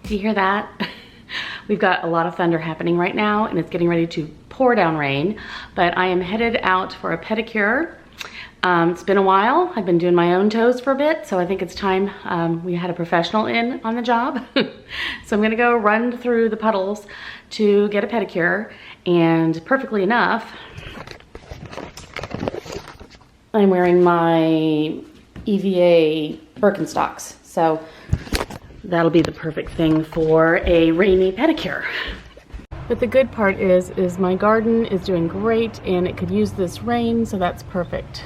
Do you hear that? We've got a lot of thunder happening right now and it's getting ready to pour down rain, but I am headed out for a pedicure. It's been a while. I've been doing my own toes for a bit, so I think it's time we had a professional in on the job. So I'm gonna go run through the puddles to get a pedicure, and perfectly enough, I'm wearing my EVA Birkenstocks. So that'll be the perfect thing for a rainy pedicure. But the good part is my garden is doing great and it could use this rain, so that's perfect.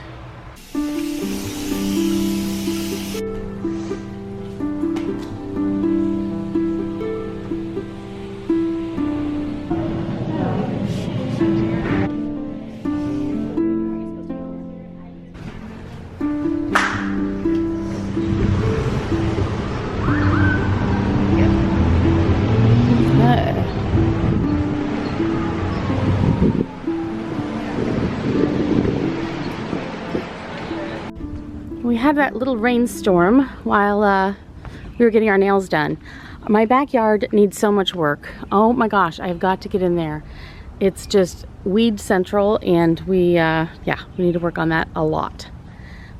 We had that little rainstorm while we were getting our nails done. My backyard needs so much work. Oh my gosh, I've got to get in there. It's just weed central, and we need to work on that a lot.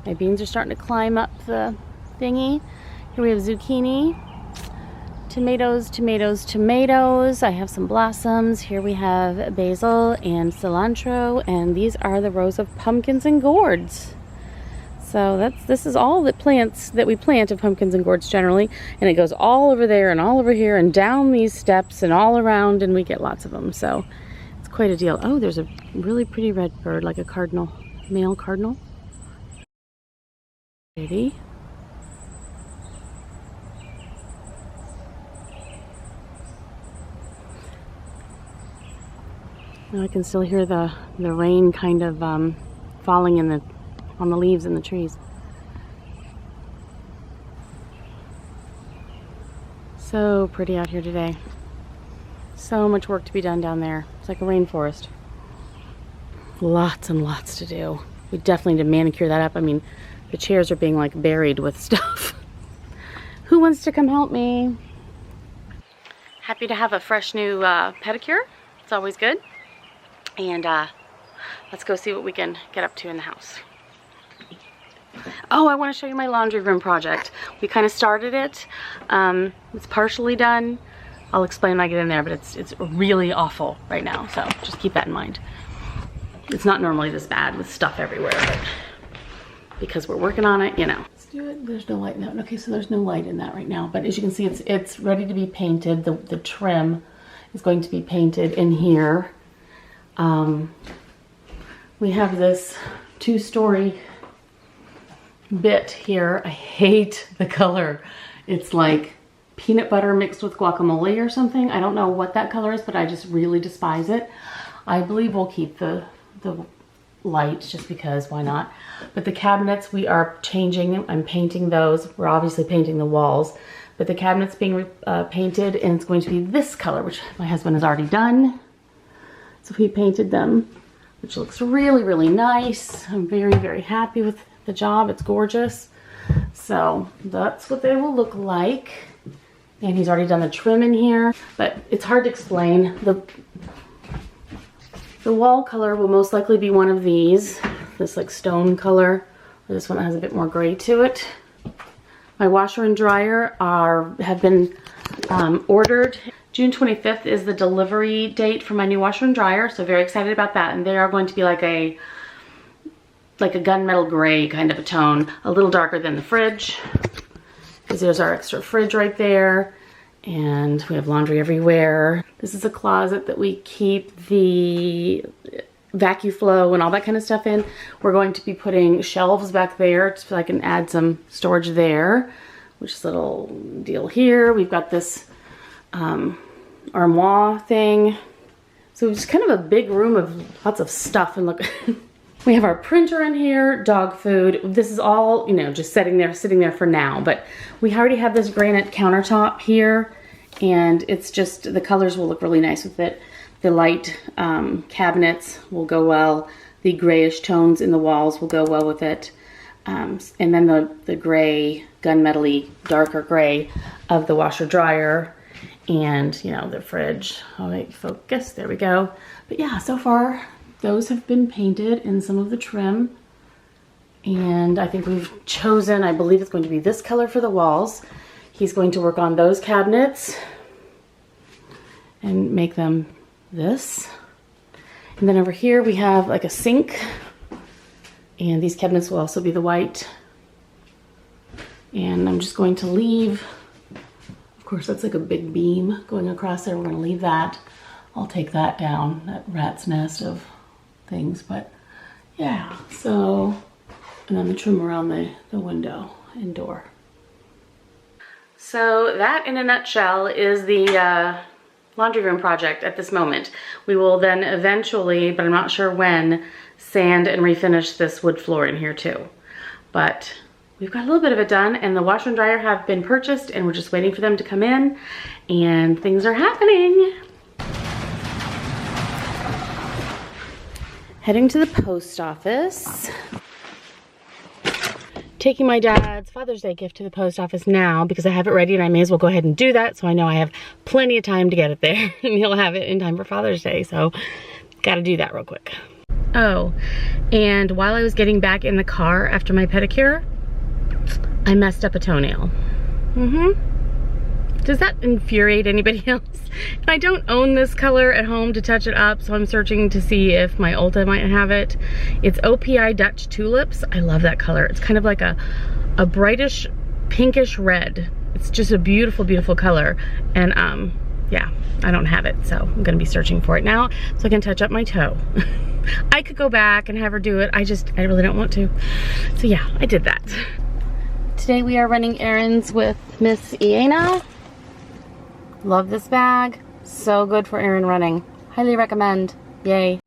My beans are starting to climb up the thingy. Here we have zucchini, tomatoes, tomatoes, tomatoes. I have some blossoms. Here we have basil and cilantro, and these are the rows of pumpkins and gourds. So this is all the plants that we plant of pumpkins and gourds generally, and it goes all over there and all over here and down these steps and all around, and we get lots of them. So it's quite a deal. Oh, there's a really pretty red bird, like a cardinal, male cardinal. Pretty. Now I can still hear the rain kind of falling on the leaves in the trees. So pretty out here today. So much work to be done down there. It's like a rainforest. Lots and lots to do. We definitely need to manicure that up. I mean, the chairs are being like buried with stuff. Who wants to come help me? Happy to have a fresh new pedicure. It's always good. And let's go see what we can get up to in the house. Oh, I want to show you my laundry room project. We kind of started it. It's partially done. I'll explain when I get in there, but it's really awful right now, so just keep that in mind. It's not normally this bad with stuff everywhere, but because we're working on it, you know. Let's do it. There's no light in that. Okay, so there's no light in that right now, but as you can see, it's ready to be painted. The trim is going to be painted in here. We have this 2-story bit here. I hate the color. It's like peanut butter mixed with guacamole or something. I don't know what that color is, but I just really despise it. I believe we'll keep the lights just because, why not? But the cabinets, we are changing them. I'm painting those. We're obviously painting the walls, but the cabinets being painted, and it's going to be this color, which my husband has already done. So he painted them, which looks really, really nice. I'm very, very happy with the job. It's gorgeous. So that's what they will look like. And he's already done the trim in here, but it's hard to explain. The wall color will most likely be one of these, this like stone color, or this one that has a bit more gray to it. My washer and dryer have been ordered. June 25th is the delivery date for my new washer and dryer, so very excited about that. And they are going to be like a gunmetal gray kind of a tone, a little darker than the fridge, because there's our extra fridge right there, and we have laundry everywhere. This is a closet that we keep the vacuum flow and all that kind of stuff in. We're going to be putting shelves back there so I can add some storage there, which is a little deal here. We've got this armoire thing. So it's kind of a big room of lots of stuff, and look. We have our printer in here, dog food. This is all, you know, just sitting there for now. But we already have this granite countertop here, and it's just, the colors will look really nice with it. The light cabinets will go well. The grayish tones in the walls will go well with it. And then the gray, gunmetal-y, darker gray of the washer dryer and, you know, the fridge. Oh, wait, focus, there we go. But yeah, so far, those have been painted in some of the trim. And I think we've chosen, I believe it's going to be this color for the walls. He's going to work on those cabinets and make them this. And then over here we have like a sink, and these cabinets will also be the white. And I'm just going to leave, of course that's like a big beam going across there. We're going to leave that. I'll take that down, that rat's nest of things. But yeah, so, and then the trim around the window and door. So that in a nutshell is the laundry room project at this moment. We will then eventually, but I'm not sure when, sand and refinish this wood floor in here too. But we've got a little bit of it done, and the washer and dryer have been purchased, and we're just waiting for them to come in, and things are happening. Heading to the post office. Taking my dad's Father's Day gift to the post office now because I have it ready, and I may as well go ahead and do that, so I know I have plenty of time to get it there and he'll have it in time for Father's Day, so gotta do that real quick. Oh, and while I was getting back in the car after my pedicure, I messed up a toenail. Does that infuriate anybody else? And I don't own this color at home to touch it up, so I'm searching to see if my Ulta might have it. It's OPI Dutch Tulips. I love that color. It's kind of like a brightish pinkish red. It's just a beautiful, beautiful color. And yeah, I don't have it, so I'm gonna be searching for it now so I can touch up my toe. I could go back and have her do it. I really don't want to. So yeah, I did that. Today we are running errands with Miss Iena. Love this bag. So good for errand running. Highly recommend. Yay.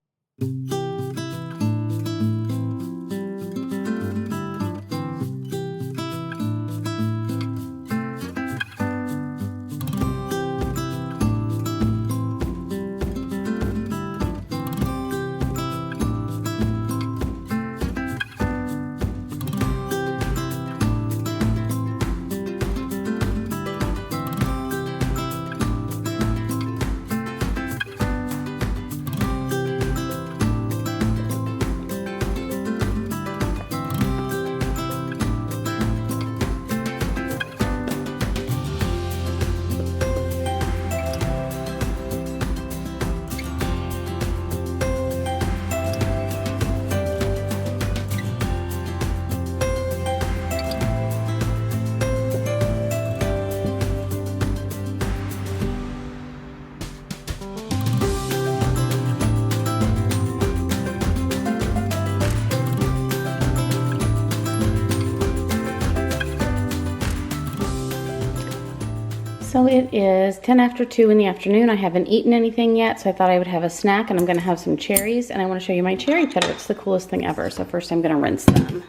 So it is 10 after 2 in the afternoon. I haven't eaten anything yet, so I thought I would have a snack, and I'm gonna have some cherries, and I wanna show you my cherry pitter. It's the coolest thing ever. So first I'm gonna rinse them.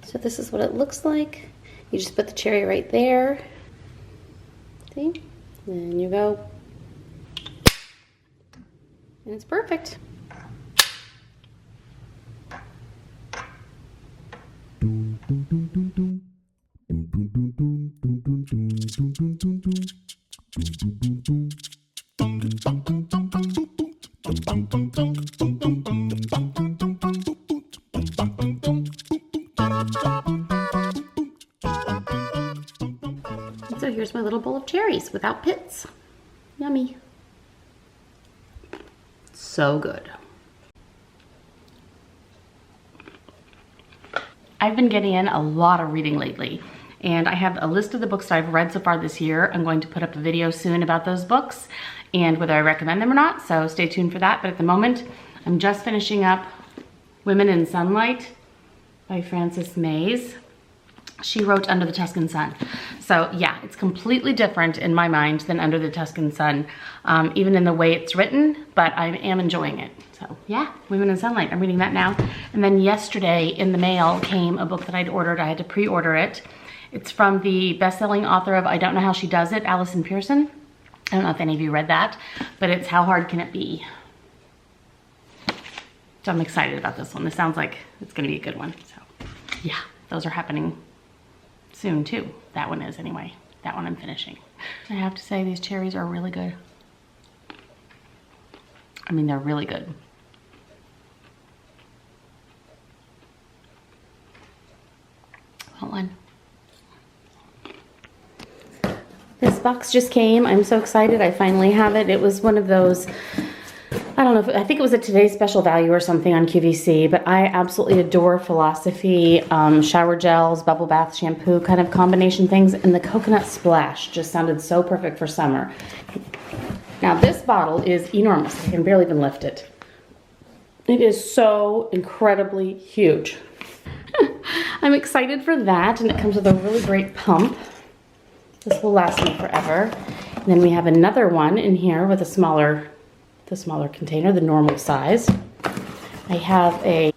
So this is what it looks like. You just put the cherry right there. See? And you go. And it's perfect. So here's my little bowl of cherries without pits. Yummy. So good. I've been getting in a lot of reading lately, and I have a list of the books that I've read so far this year. I'm going to put up a video soon about those books and whether I recommend them or not, so stay tuned for that. But at the moment, I'm just finishing up Women in Sunlight by Frances Mays. She wrote Under the Tuscan Sun. So yeah, it's completely different in my mind than Under the Tuscan Sun, even in the way it's written, but I am enjoying it. So yeah, Women in Sunlight, I'm reading that now. And then yesterday in the mail came a book that I'd ordered. I had to pre-order it. It's from the best-selling author of I Don't Know How She Does It, Allison Pearson. I don't know if any of you read that, but it's How Hard Can It Be? So I'm excited about this one. This sounds like it's gonna be a good one. So yeah, those are happening soon too. That one is anyway. That one I'm finishing. I have to say these cherries are really good. I mean, they're really good. One. This box just came. I'm so excited. I finally have it. It was one of those, I don't know, I think it was a Today's Special Value or something on QVC, but I absolutely adore Philosophy shower gels, bubble bath shampoo kind of combination things, and the coconut splash just sounded so perfect for summer. Now this bottle is enormous. I can barely even lift it. It is so incredibly huge. I'm excited for that, and it comes with a really great pump. This will last me forever. And then we have another one in here with the smaller container, the normal size. I have a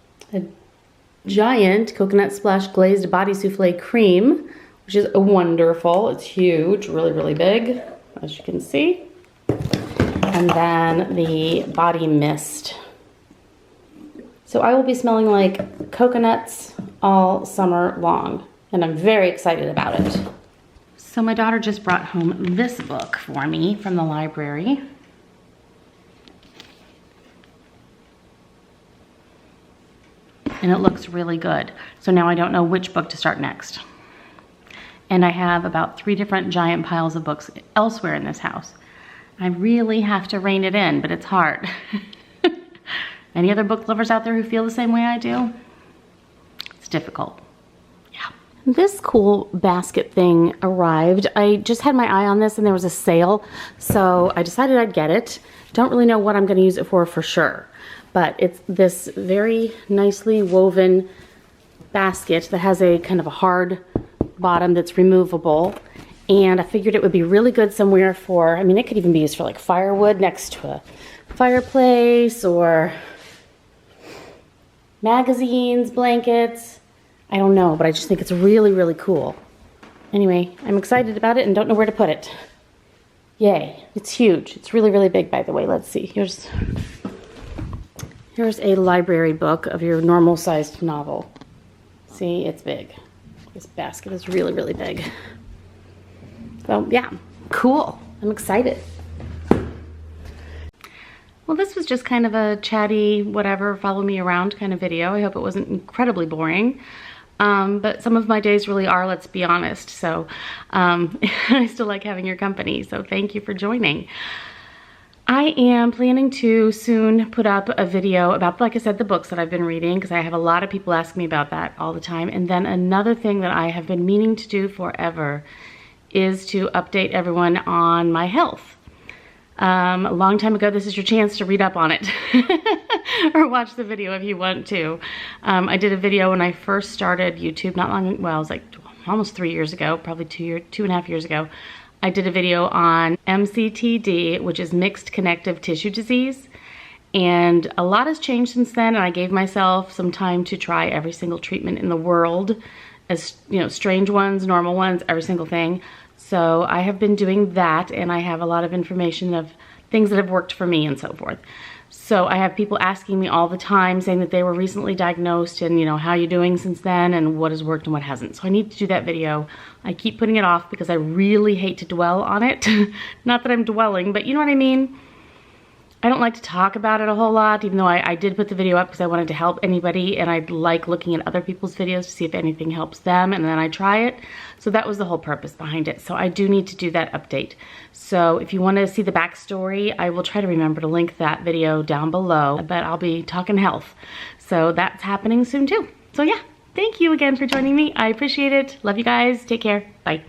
giant coconut splash glazed body souffle cream, which is wonderful. It's huge, really, really big, as you can see. And then the body mist. So I will be smelling like coconuts all summer long, and I'm very excited about it. So my daughter just brought home this book for me from the library. And it looks really good. So now I don't know which book to start next. And I have about 3 different giant piles of books elsewhere in this house. I really have to rein it in, but it's hard. Any other book lovers out there who feel the same way I do? It's difficult. Yeah. This cool basket thing arrived. I just had my eye on this and there was a sale, so I decided I'd get it. Don't really know what I'm going to use it for sure. But it's this very nicely woven basket that has a kind of a hard bottom that's removable. And I figured it would be really good somewhere for, I mean, it could even be used for like firewood next to a fireplace, or magazines, blankets. I don't know, but I just think it's really, really cool. Anyway, I'm excited about it and don't know where to put it. Yay. It's huge. It's really, really big, by the way. Let's see. Here's a library book of your normal sized novel. See, it's big. This basket is really, really big. So yeah, cool. I'm excited. Well, this was just kind of a chatty, whatever, follow me around kind of video. I hope it wasn't incredibly boring. But some of my days really are, let's be honest. So I still like having your company. So thank you for joining. I am planning to soon put up a video about, like I said, the books that I've been reading, because I have a lot of people asking me about that all the time. And then another thing that I have been meaning to do forever is to update everyone on my health. A long time ago, this is your chance to read up on it or watch the video if you want to. I did a video when I first started YouTube, not long, well, it was like almost 3 years ago, probably 2.5 years ago. I did a video on MCTD, which is mixed connective tissue disease. And a lot has changed since then, and I gave myself some time to try every single treatment in the world, as you know, strange ones, normal ones, every single thing. So I have been doing that, and I have a lot of information of things that have worked for me and so forth. So I have people asking me all the time saying that they were recently diagnosed and, you know, how you doing since then and what has worked and what hasn't. So I need to do that video. I keep putting it off because I really hate to dwell on it. Not that I'm dwelling, but you know what I mean? I don't like to talk about it a whole lot, even though I did put the video up because I wanted to help anybody, and I like looking at other people's videos to see if anything helps them, and then I try it. So that was the whole purpose behind it. So I do need to do that update. So if you want to see the backstory, I will try to remember to link that video down below, but I'll be talking health. So that's happening soon too. So yeah, thank you again for joining me. I appreciate it. Love you guys. Take care. Bye.